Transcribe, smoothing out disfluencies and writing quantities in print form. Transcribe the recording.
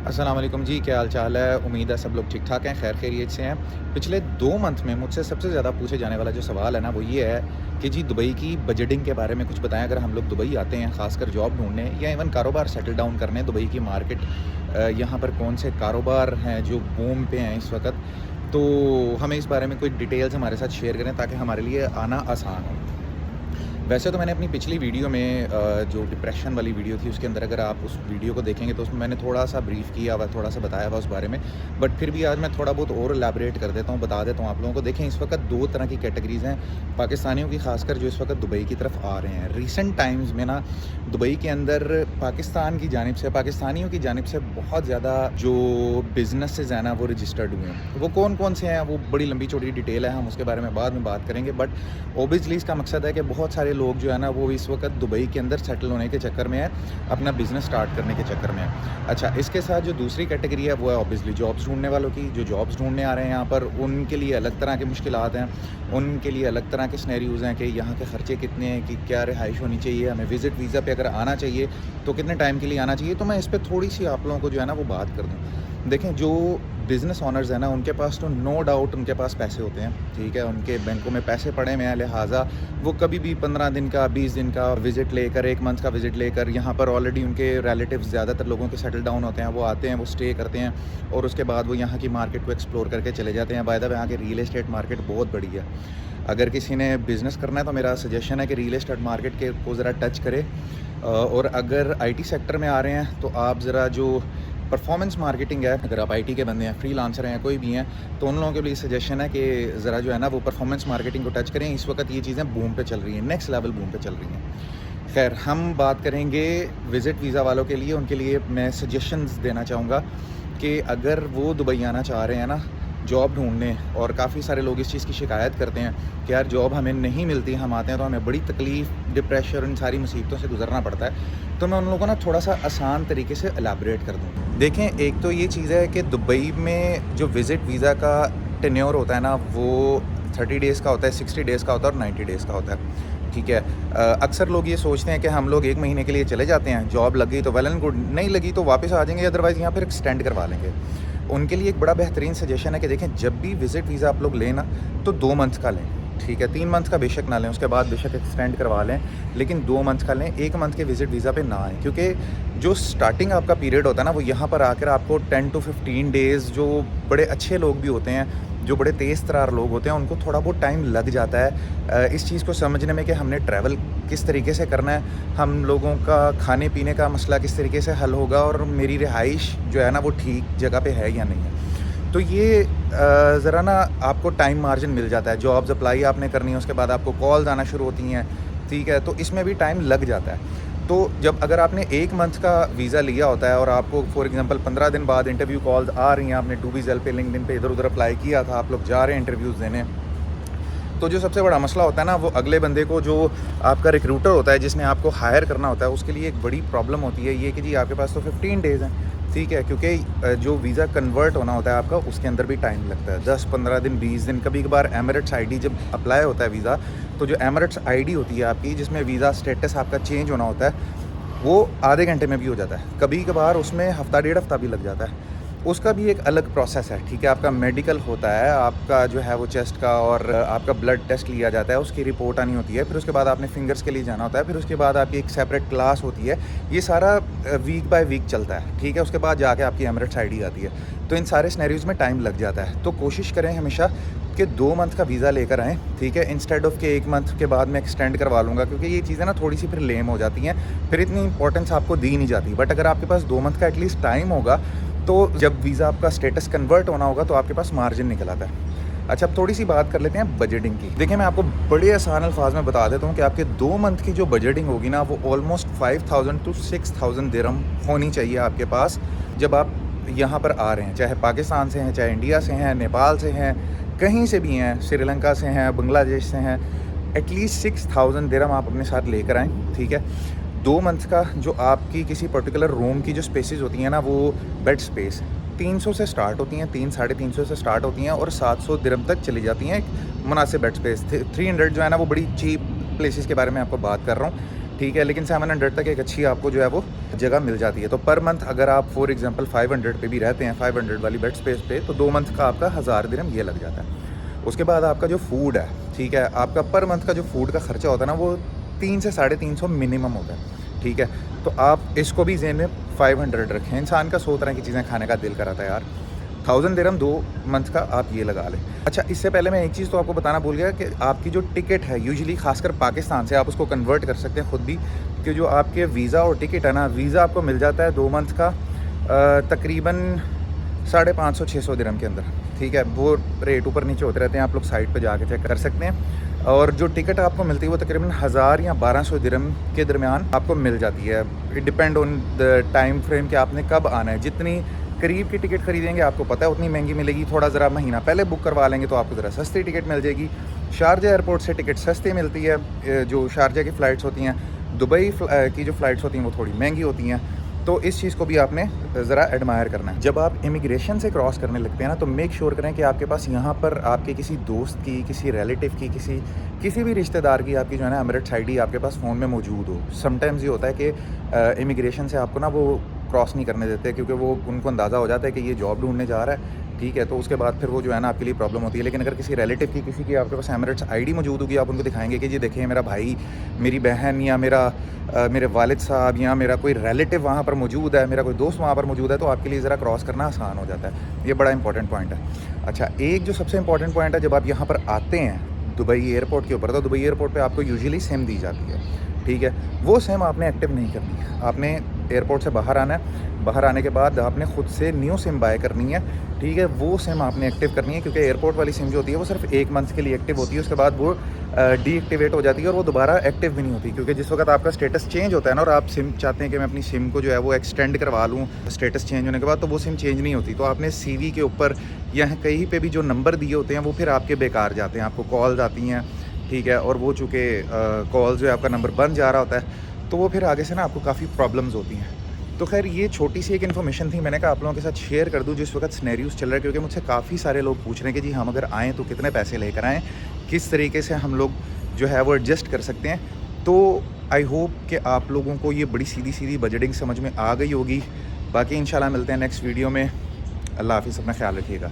अस्सलाम वालेकुम जी, क्या हाल चाल है? उम्मीद है सब लोग ठीक ठाक हैं, खैर खैरियत से हैं। पिछले 2 मंथ में मुझसे सबसे ज़्यादा पूछे जाने वाला जो सवाल है ना, वो ये है कि जी दुबई की बजटिंग के बारे में कुछ बताएँ। अगर हम लोग दुबई आते हैं, ख़ासकर जॉब ढूँढने या इवन कारोबार सेटल डाउन करने, दुबई की मार्केट यहाँ पर कौन से कारोबार हैं जो बूम पे हैं इस वक़्त, तो हमें इस बारे में कोई डिटेल्स हमारे साथ शेयर करें ताकि हमारे लिए आना आसान हो। वैसे तो मैंने अपनी पिछली वीडियो में जो डिप्रेशन वाली वीडियो थी उसके अंदर अगर आप उस वीडियो को देखेंगे तो उसमें मैंने थोड़ा-सा ब्रीफ़ किया हुआ, थोड़ा-सा बताया हुआ उस बारे में। बट फिर भी आज मैं थोड़ा बहुत और इलैबोरेट कर देता हूँ, बता देता हूँ आप लोगों को। देखें, इस वक़्त 2 तरह की कैटेगरीज़ हैं पाकिस्तानियों की, ख़ासकर जो इस वक़्त दुबई की तरफ आ रहे हैं। रीसेंट टाइम्स में ना दुबई के अंदर पाकिस्तान की जानिब से, पाकिस्तानियों की जानिब से बहुत ज़्यादा जो बिज़नेसेस हैं ना वो रजिस्टर्ड हुए हैं। वो कौन-कौन से हैं वो बड़ी लंबी-चौड़ी डिटेल है, हम उसके बारे में बाद में बात करेंगे। बट ऑब्वियसली इसका मकसद है कि बहुत सारे लोग जो है ना वो इस वक्त दुबई के अंदर सेटल होने के चक्कर में है, अपना बिज़नेस स्टार्ट करने के चक्कर में है। अच्छा, इसके साथ जो दूसरी कैटेगरी है वो है ऑब्वियसली जॉब्स ढूंढने वालों की। जो जॉब्स ढूंढने आ रहे हैं यहाँ पर, उनके लिए अलग तरह के मुश्किलात हैं, उनके लिए अलग तरह के सिनेरियोज़ हैं कि यहाँ के ख़र्चे कितने हैं, कि क्या रिहाइश होनी चाहिए, हमें विज़िट वीज़ा पे अगर आना चाहिए तो कितने टाइम के लिए आना चाहिए। तो मैं इस पर थोड़ी सी आप लोगों को जो है ना वो बात कर दूँ। देखें, जो बिज़नेस ओनर्स हैं ना उनके पास तो नो डाउट उनके पास पैसे होते हैं, ठीक है, उनके बैंकों में पैसे पड़े हुए हैं, लिहाजा वो कभी भी 15 दिन का, 20 दिन का विज़िट लेकर, 1 मंथ का विज़िट लेकर, यहाँ पर ऑलरेडी उनके रिलेटिव्स ज़्यादातर लोगों के सेटल डाउन होते हैं, वो आते हैं, वो स्टे करते हैं और उसके बाद वो यहाँ की मार्केट को एक्सप्लोर करके चले जाते हैं। बाय द वे, यहाँ की रियल एस्टेट मार्केट बहुत बड़ी है। अगर किसी ने बिज़नेस करना है तो मेरा सजेशन है कि रियल एस्टेट मार्केट के को ज़रा टच करे। और अगर आईटी सेक्टर में आ रहे हैं तो आप ज़रा जो परफॉर्मेंस मार्केटिंग है, अगर आप आईटी के बंदे हैं, फ्रीलांसर हैं, कोई भी हैं, तो उन लोगों के लिए सजेशन है कि ज़रा जो है ना वो परफॉर्मेंस मार्केटिंग को टच करें। इस वक्त ये चीज़ें बूम पे चल रही हैं, नेक्स्ट लेवल बूम पे चल रही हैं। खैर, हम बात करेंगे विज़िट वीज़ा वालों के लिए। उनके लिए मैं सजेशंस देना चाहूँगा कि अगर वो दुबई आना चाह रहे हैं ना जॉब ढूंढने, और काफ़ी सारे लोग इस चीज़ की शिकायत करते हैं कि यार जॉब हमें नहीं मिलती, हम आते हैं तो हमें बड़ी तकलीफ़, डिप्रेशन, इन सारी मुसीबतों से गुजरना पड़ता है। तो मैं उन लोगों को ना थोड़ा सा आसान तरीके से एलैबोरेट कर दूँ। देखें, एक तो ये चीज़ है कि दुबई में जो विज़िट वीज़ा का टेन्योर होता है ना वो 30 डेज़ का होता है, 60 डेज़ का होता है और 90 डेज़ का होता है, ठीक है। अक्सर लोग ये सोचते हैं कि हम लोग 1 महीने के लिए चले जाते हैं, जॉब लग गई तो वेल एंड गुड, नहीं लगी तो वापस आ जाएंगे, अदरवाइज़ यहाँ फिर एक्सटेंड करवा लेंगे। उनके लिए एक बड़ा बेहतरीन सजेशन है कि देखें, जब भी विज़िट वीज़ा आप लोग लें ना तो 2 मंथ का लें, ठीक है। 3 मंथ का बेशक ना लें, उसके बाद बेशक एक्सटेंड करवा लें, लेकिन 2 मंथ का लें। 1 मंथ के विज़िट वीज़ा पे ना आएँ, क्योंकि जो स्टार्टिंग आपका पीरियड होता है ना वो यहाँ पर आकर आपको 10 to 15 डेज़, जो बड़े अच्छे लोग भी होते हैं, जो बड़े तेज़ तरार लोग होते हैं, उनको थोड़ा बहुत टाइम लग जाता है इस चीज़ को समझने में कि हमने ट्रैवल किस तरीके से करना है, हम लोगों का खाने पीने का मसला किस तरीके से हल होगा, और मेरी रिहाइश जो है ना वो ठीक जगह पे है या नहीं है। तो ये ज़रा ना आपको टाइम मार्जिन मिल जाता है। जॉब्स अप्लाई आपने करनी है, उसके बाद आपको कॉल्स आना शुरू होती हैं, ठीक है, तो इसमें भी टाइम लग जाता है। तो जब अगर आपने 1 मंथ का वीज़ा लिया होता है और आपको फॉर एग्जांपल 15 दिन बाद इंटरव्यू कॉल्स आ रही हैं, आपने डूबीज़ेल पे, लिंक्डइन पे इधर-उधर अप्लाई किया था, आप लोग जा रहे हैं इंटरव्यूज़ देने, तो जो सबसे बड़ा मसला होता है ना वो अगले बंदे को, जो आपका रिक्रूटर होता है जिसने आपको हायर करना होता है, उसके लिए एक बड़ी प्रॉब्लम होती है ये कि जी आपके पास तो 15 डेज़ हैं, ठीक है, क्योंकि जो वीज़ा कन्वर्ट होना होता है आपका उसके अंदर भी टाइम लगता है, 10-15 दिन, 20 दिन। कभी कभार एमिरेट्स आईडी जब अप्लाई होता है वीज़ा, तो जो एमिरेट्स आईडी होती है आपकी, जिसमें वीज़ा स्टेटस आपका चेंज होना होता है, वो आधे घंटे में भी हो जाता है, कभी कभार उसमें हफ़्ता 1.5 हफ़्ता भी लग जाता है। उसका भी एक अलग प्रोसेस है, ठीक है। आपका मेडिकल होता है, आपका जो है वो चेस्ट का और आपका ब्लड टेस्ट लिया जाता है, उसकी रिपोर्ट आनी होती है, फिर उसके बाद आपने फिंगर्स के लिए जाना होता है, फिर उसके बाद आपकी एक सेपरेट क्लास होती है। ये सारा वीक बाय वीक चलता है, ठीक है। उसके बाद जाके आपकी एमिरेट्स आईडी आती है। तो इन सारे सिनेरियोज़ में टाइम लग जाता है। तो कोशिश करें हमेशा कि 2 मंथ का वीज़ा लेकर आएँ, ठीक है, इंस्टेड ऑफ के 1 मंथ के बाद मैं एक्सटेंड करवा लूँगा, क्योंकि ये चीज़ें ना थोड़ी सी फिर लेम हो जाती हैं, फिर इतनी इंपॉर्टेंस आपको दी नहीं जाती। बट अगर आपके पास 2 मंथ का एटलीस्ट टाइम होगा, तो जब वीज़ा आपका स्टेटस कन्वर्ट होना होगा तो आपके पास मार्जिन निकल आता है। अच्छा, अब थोड़ी सी बात कर लेते हैं बजटिंग की। देखिए, मैं आपको बड़े आसान अल्फाज में बता देता हूँ कि आपके 2 मंथ की जो बजटिंग होगी ना वो ऑलमोस्ट 5000 to 6000 दिरहम होनी चाहिए आपके पास, जब आप यहाँ पर आ रहे हैं, चाहे पाकिस्तान से हैं, चाहे इंडिया से हैं, नेपाल से हैं, कहीं से भी हैं, श्रीलंका से हैं, बांग्लादेश से हैं, एटलीस्ट 6000 दिरहम आप अपने साथ लेकर आएँ, ठीक है। 2 मंथ का जो आपकी किसी पर्टिकुलर रूम की जो स्पेसेस होती हैं ना, वो बेड स्पेस 300 से स्टार्ट होती हैं, 300-350 से स्टार्ट होती हैं और 700 दिरहम तक चली जाती हैं एक मुनासिब बेड स्पेस। 300 जो है ना वो बड़ी चीप प्लेसेस के बारे में आपको बात कर रहा हूँ, ठीक है, लेकिन 700 तक एक अच्छी आपको जो है वो जगह मिल जाती है। तो पर मंथ अगर आप फॉर एग्जांपल 500 पे भी रहते हैं, 500 वाली बेड स्पेस पे, तो 2 मंथ का आपका 1000 दिरहम ये लग जाता है। उसके बाद आपका जो फूड है, ठीक है, आपका पर मंथ का जो फूड का खर्चा होता है ना, वो 3 से 350 मिनिमम होता है, ठीक है। तो आप इसको भी ज़हन में 500 रखें। इंसान का 100 तरह की चीज़ें खाने का दिल कराता है यार। 1000 दिरहम 2 मंथ का आप ये लगा लें। अच्छा, इससे पहले मैं एक चीज़ तो आपको बताना भूल गया कि आपकी जो टिकट है, यूजुअली खासकर पाकिस्तान से आप उसको कन्वर्ट कर सकते हैं खुद भी, कि जो आपके वीज़ा और टिकट है ना, वीज़ा आपको मिल जाता है 2 मंथ का तकरीबन 550-600 दिरहम के अंदर, ठीक है। वो रेट ऊपर नीचे होते रहते हैं, आप लोग साइट पे जाके चेक कर सकते हैं। और जो टिकट आपको मिलती है वो तकरीबन 1000 या 1200 दिरहम के दरमियान आपको मिल जाती है। It depend on the time frame कि आपने कब आना है। जितनी करीब की टिकट खरीदेंगे आपको पता है उतनी महंगी मिलेगी, थोड़ा ज़रा महीना पहले बुक करवा लेंगे तो आपको ज़रा सस्ती टिकट मिल जाएगी। शारजा एयरपोर्ट से टिकट सस्ती मिलती है, जो शारजा की फ़्लाइट्स होती हैं। दुबई की जो फ़्लाइट्स होती हैं वो थोड़ी महंगी होती हैं। तो इस चीज़ को भी आपने ज़रा एडमायर करना है। जब आप इमिग्रेशन से क्रॉस करने लगते हैं ना, तो मेक श्योर करें कि आपके पास यहाँ पर आपके किसी दोस्त की, किसी रिलेटिव की, किसी भी रिश्तेदार की आपकी जो है ना एमिरेट्स आईडी आपके पास फ़ोन में मौजूद हो। समटाइम्स ये होता है कि इमिग्रेशन से आपको ना वो क्रॉस नहीं करने देते, क्योंकि वो उनको अंदाज़ा हो जाता है कि ये जॉब ढूंढने जा रहा है, ठीक है। तो उसके बाद फिर वो जो है ना आपके लिए प्रॉब्लम होती है। लेकिन अगर किसी रिलेटिव की, किसी की आपके पास एमिरेट्स आईडी मौजूद होगी, आप उनको दिखाएंगे कि जी देखिए मेरा भाई, मेरी बहन या मेरे वालिद साहब या मेरा कोई रिलेटिव वहाँ पर मौजूद है, मेरा कोई दोस्त वहाँ पर मौजूद है, तो आपके लिए ज़रा क्रॉस करना आसान हो जाता है। ये बड़ा इंपॉर्टेंट पॉइंट है। अच्छा, एक जो सबसे इंपॉर्टेंट पॉइंट है, जब आप यहाँ पर आते हैं दुबई एयरपोर्ट के ऊपर, तो दुबई एयरपोर्ट पे आपको यूजुअली सिम दी जाती है, ठीक है। वो सिम आपने एक्टिव नहीं करनी है। आपने एयरपोर्ट से बाहर आना है, बाहर आने के बाद आपने ख़ुद से न्यू सिम बाय करनी है, ठीक है। वो सिम आपने एक्टिव करनी है, क्योंकि एयरपोर्ट वाली सिम जो होती है वो सिर्फ 1 मंथ के लिए एक्टिव होती है। उसके बाद वो डीएक्टिवेट हो जाती है और वो दोबारा एक्टिव भी नहीं होती, क्योंकि जिस वक्त आपका स्टेटस चेंज होता है ना, और आप सिम चाहते हैं कि मैं अपनी सिम को जो है वो एक्सटेंड करवा लूँ स्टेटस चेंज होने के बाद, तो वो सिम चेंज नहीं होती। तो आपने सीवी के ऊपर या कहीं पे भी जो नंबर दिए होते हैं वो फिर आपके बेकार जाते हैं, आपको कॉल्स आती हैं, ठीक है। और वो चूँकि कॉल जो है आपका नंबर बंद जा रहा होता है, तो वो फिर आगे से ना आपको काफ़ी प्रॉब्लम्स होती हैं। तो खैर ये छोटी सी एक इन्फॉर्मेशन थी, मैंने कहा आप लोगों के साथ शेयर कर दूं जिस वक्त सिनेरियोस चल रहा है, क्योंकि मुझसे काफ़ी सारे लोग पूछ रहे हैं कि जी हम अगर आएँ तो कितने पैसे लेकर आएँ, किस तरीके से हम लोग जो है वो एडजस्ट कर सकते हैं। तो आई होप कि आप लोगों को ये बड़ी सीधी सीधी बजटिंग समझ में आ गई होगी। बाकी इंशाल्लाह मिलते हैं नेक्स्ट वीडियो में। अल्लाह हाफ़िज़, अपना ख्याल रखिएगा।